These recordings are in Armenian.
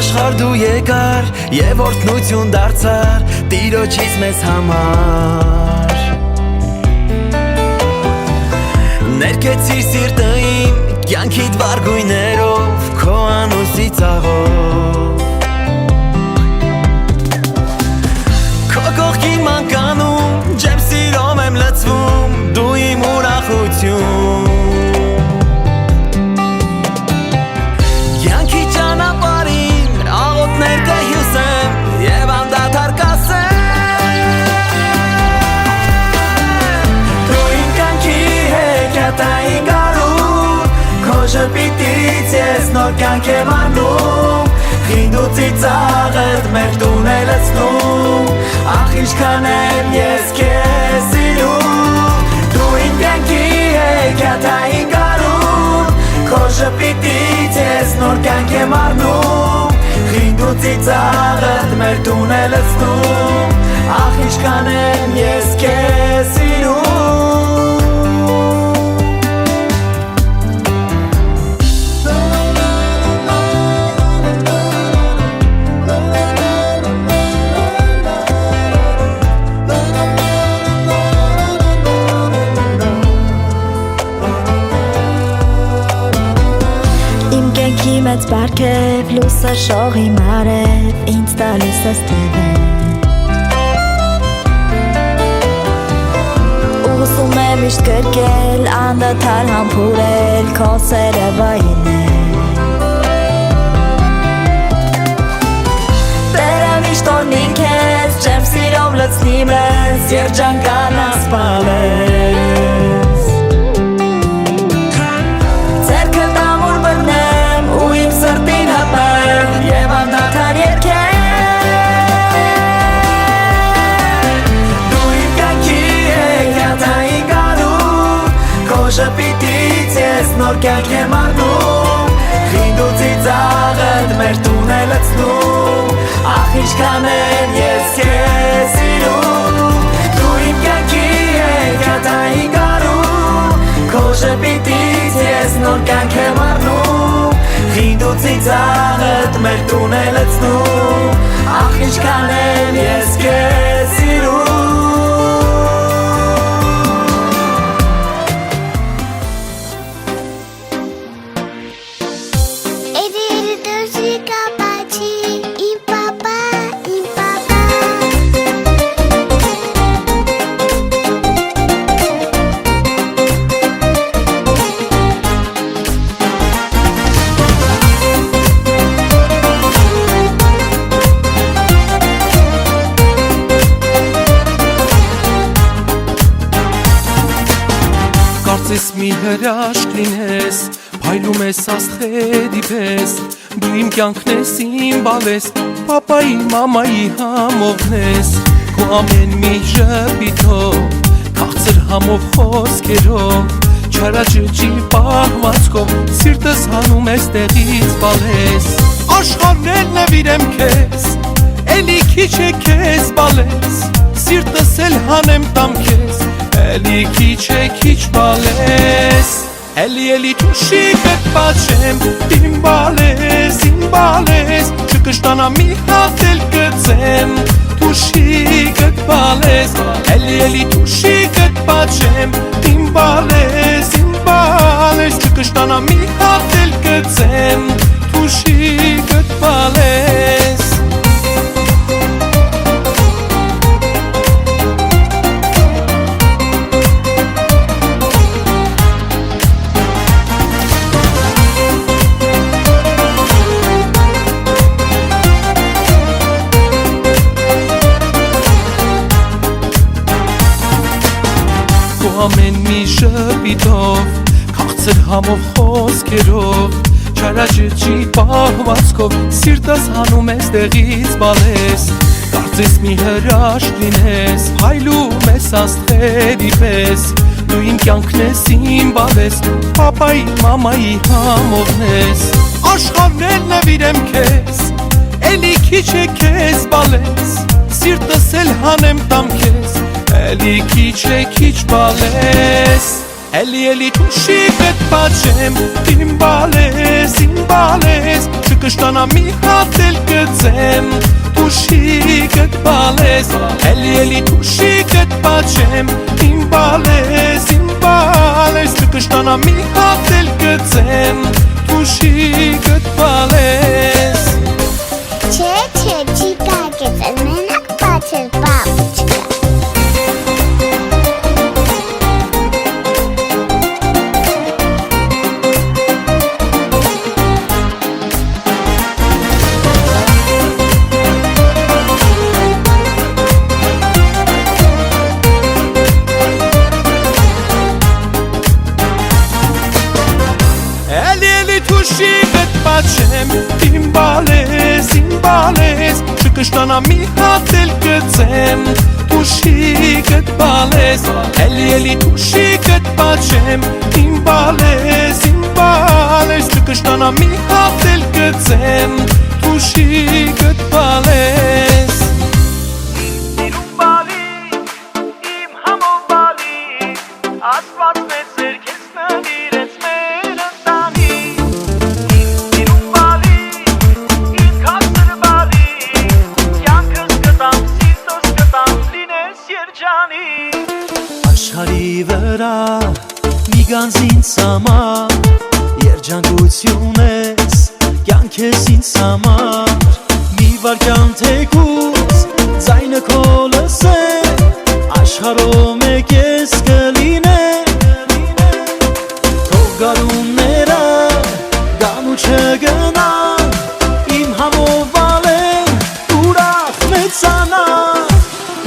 աշխարհ դու եկար եւ օրհնություն դարձար Տիրոջից մեզ համար Ներկեցիր սիրտը իմ կյանքիդ վարգույներով քո անուսի ծաղով Քո կողքին մանկանում ջեմ սիրով եմ լցվում դու իմ ուրախություն Ժպիտից ես նոր կյանք եմ անում Խինդ ու ծիծաղդ մեր տուն է լցնում Ախ ինչքան եմ ես քեզ սիրում Դու իմ կյանքի հեքիաթային գարուն Քո ժպիտից ես նոր կյանք եմ առնում Խինդ ու ծիծաղդ մեր տուն է լցնում Ախ ինչքան եմ ես քեզ սիրում Մեծ բարգև լուսը շողի մարև ինձ տալիս ես տևը Ուղսում եմ միշտ կրկել անդադար համբուրել քո սերը վայելել Տերը միշտ օրհնի քեզ ջեմ սիրով լցնի մեզ երջանկանաս պալես Ձերքդ ամուր բռնեմ ու իմ սրտին հպեմ և անդադար երգեմ Դու իմ կյանքի հեքիաթային գարուն Քո ժպիտից ես նոր կյանք եմ առնում Խինդ ու ծիծաղդ մեր տուն է լցնում Ախ ինչքան եմ ես քեզ սիրում Դու իմ կյանքի հեքիաթային գարուն Քո ժպիտից ես նոր կյանք եմ առնում Խինդ ու ծիծաղդ մեր տուն է լցնում Ախ ինչքան եմ ես քեզ սիրում Կարծես մի հրաշք լինես, փայլում ես աստղերի պես Դու իմ կյանքն ես իմ բալես, պապայի, մամայի համողն ես Քո ամեն մի ժպիտով, քաղցր համով խոսքերով Չարաճճի պահվածքով, սիրտս հանում ես տեղից բալես Աշխարհն էլ նվիրեմ քեզ, էլի քիչ է քեզ բալես Սիրտս էլ հանեմ տամ քեզ Էլի քիչ է քիչ բալես Էլի թուշիկդ պատշեմ Իմ բալես Չկշտանա մի հատ էլ կծեմ Թուշիկդ բալես Էլի թուշիկդ պատշեմ Իմ բալես Չկշտանա մի հատ էլ կծեմ Թուշիկդ բալես Ամեն մի ժպիտով, քաղցր համով խոսքերով Չարաճճի պահվածքով, սիրտս հանում ես տեղից բալես Կարծես մի հրաշք լինես, փայլում ես աստղերի պես Դու իմ կյանքն ես իմ բալես, պապայի, մամայի համողն ես Աշխարհն էլ նվիրեմ քեզ, էլի քիչ է քեզ բալես Սիրտս էլ հանեմ տամ քեզ Էլի քիչ է քիչ բալես Էլի թուշիկդ պատշեմ Իմ բալես չկշտանա մի հատ էլ գծեմ Թուշիկդ բալես, էլի թուշիկդ պաչեմ Իմ բալես, չկշտանա մի հատ էլ գծեմ Թուշիկդ բալես Չէ, չի կարգեցել, մենակ բացել պապուչկա Թուշիկդ պաչեմ Իմ բալես, չկշտանա մի հատ էլ գծեմ Թուշիկդ բալես, էլի թուշիկդ պաչեմ Իմ բալես, չկշտանա մի հատ էլ գծեմ Թուշիկդ բալես Սիրում բալիկ, իմ համով բալիկ Աստված մեծ ձեռքից նվիրեց մեր ընտանիք Սիրում բալիկ, իմ քասր բալիկ Կյանքս կտամ, սիրտս կտամ, լինես երջանիկ Աշխարհի վրա մի գանձ ինձ համար Երջանկություն ես, կյանք ես ինձ համար Մի վարկյան թեկուզ, ձայնը քո լսեմ Աշխարհով մեկ ես կլինեմ Թող գարունները գան ու չգնան Իմ համով բալեն ուրախ մեծանան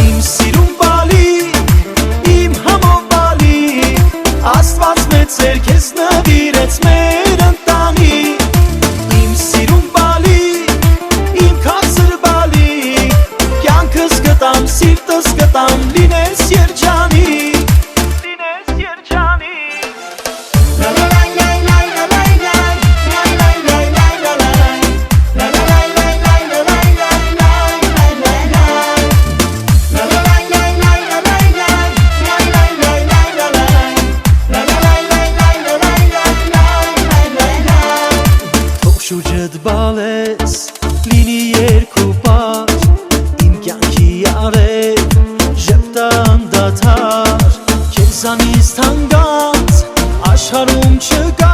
Իմ սիրում բալիկ, իմ համով բալիկ Աստված մեծ ձեռքից նվիրեց մեր ընտանիք Իմ սիրում բալիկ, իմ քասր բալիկ Կյանքս կտամ, սիրտս կտամ, լինես երջանիկ Լինես երջանիկ Շուրջդ բալես, լինի երկու պար Իմ կյանքի արև, ժպտա անդադար Քեզանից թանկած, աշխարհում չկա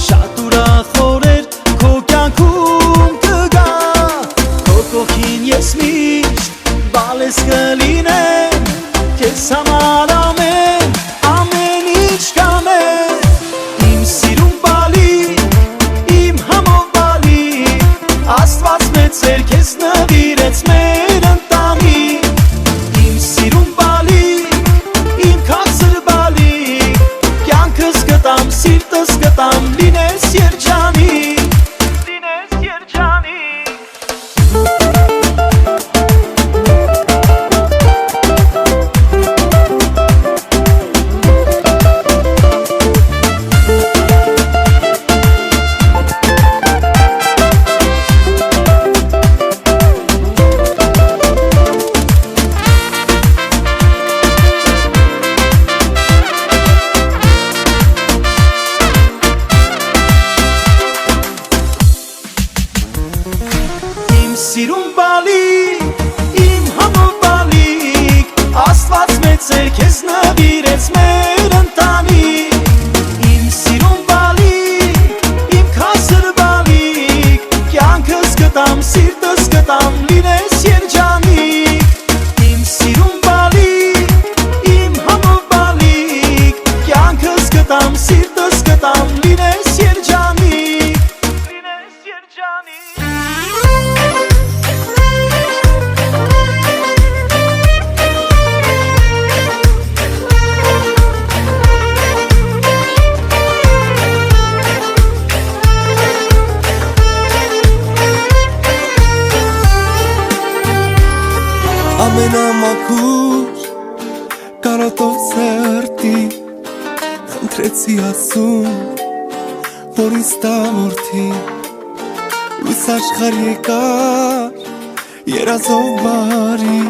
Շատ ուրախ օրեր, քո կյանքում կգա Քո կողքին ես միշտ, բալես կլինեմ Քեզ համար ամեն ինչ կանեմ Իմ սիրում բալիկ Աստված մեծ ձեռքից նվիրեց մեր ընտանիք Իմ սիրում բալիկ, իմ քասր բալիկ Կյանքս կտամ, սիրտս կտամ, լինես երջանիկ Լինես երջանիկ Սիրում բալիկ, իմ համով բալիկ Աստված մեծ ձեռքից նվիրեց մեր ընտանիք Իմ սիրում բալիկ, իմ քասր բալիկ Կյանքս կտամ, սիրտս կտամ, լինես երջանիկ Իմ սիրում բալիկ, իմ համով բալիկ Կյանքս կտամ, սիրտս կտամ, լինես երջանիկ Լինես երջանիկ Ամենամաքուր կարոտով սրտի Խնդրեցի ասում, որ ինձ տա որդի Լույս աշխարհ եկար, երազով բարի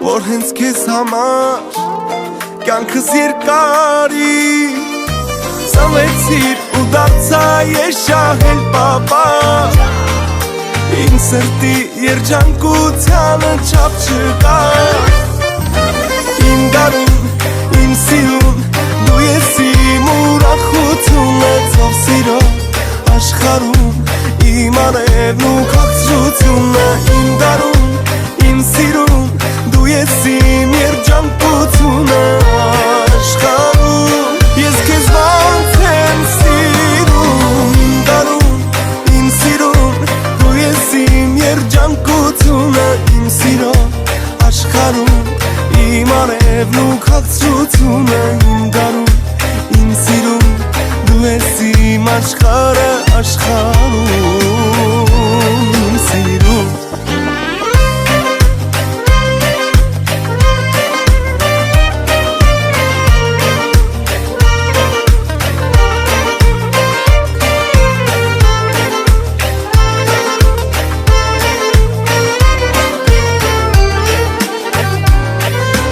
Որ հենց քեզ համար, կյանքս երկարի Ծնվեցիր ու դարձա ես շահել պապա սրտի երջանկությանը չափ չկա Իմ գարուն, իմ սիրուն, դու ես իմ ուրախությունը Ծով սիրո աշխարհում, իմ արևն ու քաղցրությունը Իմ գարուն, իմ սիրուն, դու ես իմ երջանկությունը աշխարհում Ես քեզ ոնց եմ սիրում Իմ գարուն, իմ սիրուն, դու ես իմ երջանկությունը Իմ սիրո աշխարհում, իմ արևն ու քաղցրությունը Իմ գարուն, իմ սիրուն, դու ես իմ աշխարհը աշխարհում Իմ սիրուն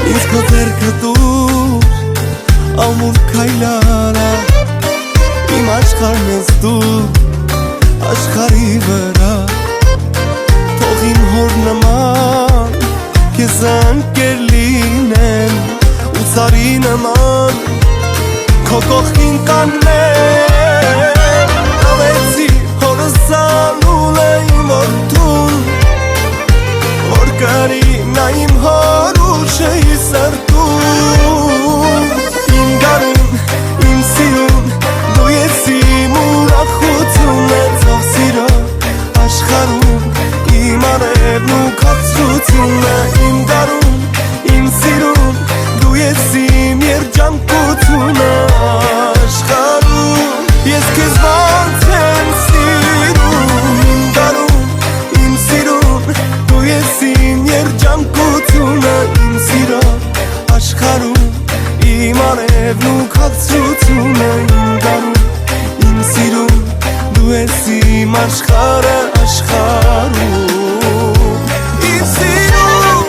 Ինձ քո ձեռքը դուր, ամուր քայլարա Իմ աշխարհն ես դու, աշխարհի վրա Թող իմ հոր նման, քեզ ընկեր լինեմ Ու ծառի նման, քո կողքին կանեմ Ավեցի հորս անուլ է իմ որդուն Որ կրի նա իմ հոր ուշեի սրտում Իմ գարուն, իմ սիրուն, դու ես իմ ուրախությունը Ծով սիրո աշխարհում, իմ արևն ու քաղցրությունը Իմ գարուն, իմ սիրուն, դու ես իմ երջանկությունը աշխարհում Ես քեզ ոնց եմ սիրում Իմ գարուն, իմ սիրուն, դու ես իմ երջանկությունը Իմ սիրո աշխարհում, իմ արևն ու քաղցրությունը Իմ գարուն, իմ սիրուն, դու ես իմ աշխարհը աշխարհում Իմ սիրուն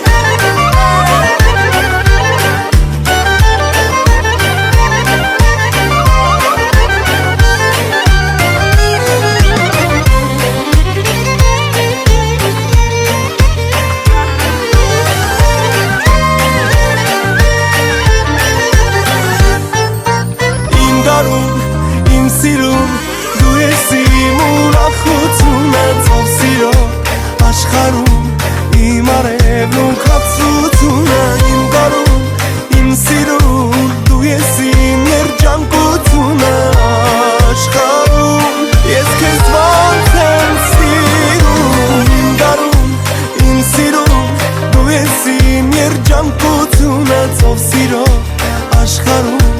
Իմ սիրուն, դու ես իմ ուրախությունը Ծով սիրո աշխարհում, իմ արևն ու քաղցրությունը Իմ գարուն, իմ սիրուն, դու ես իմ երջանկությունը աշխարհում Ես քեզ ոնց եմ սիրում Իմ գարուն, իմ սիրուն, դու ես իմ երջանկությունը Ծով սիրո աշխարհում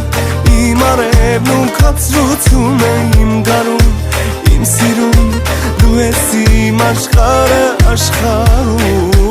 Իմ արևն ու քաղցրությունը Իմ գարուն, իմ սիրուն, դու ես իմ աշխարհը աշխարհում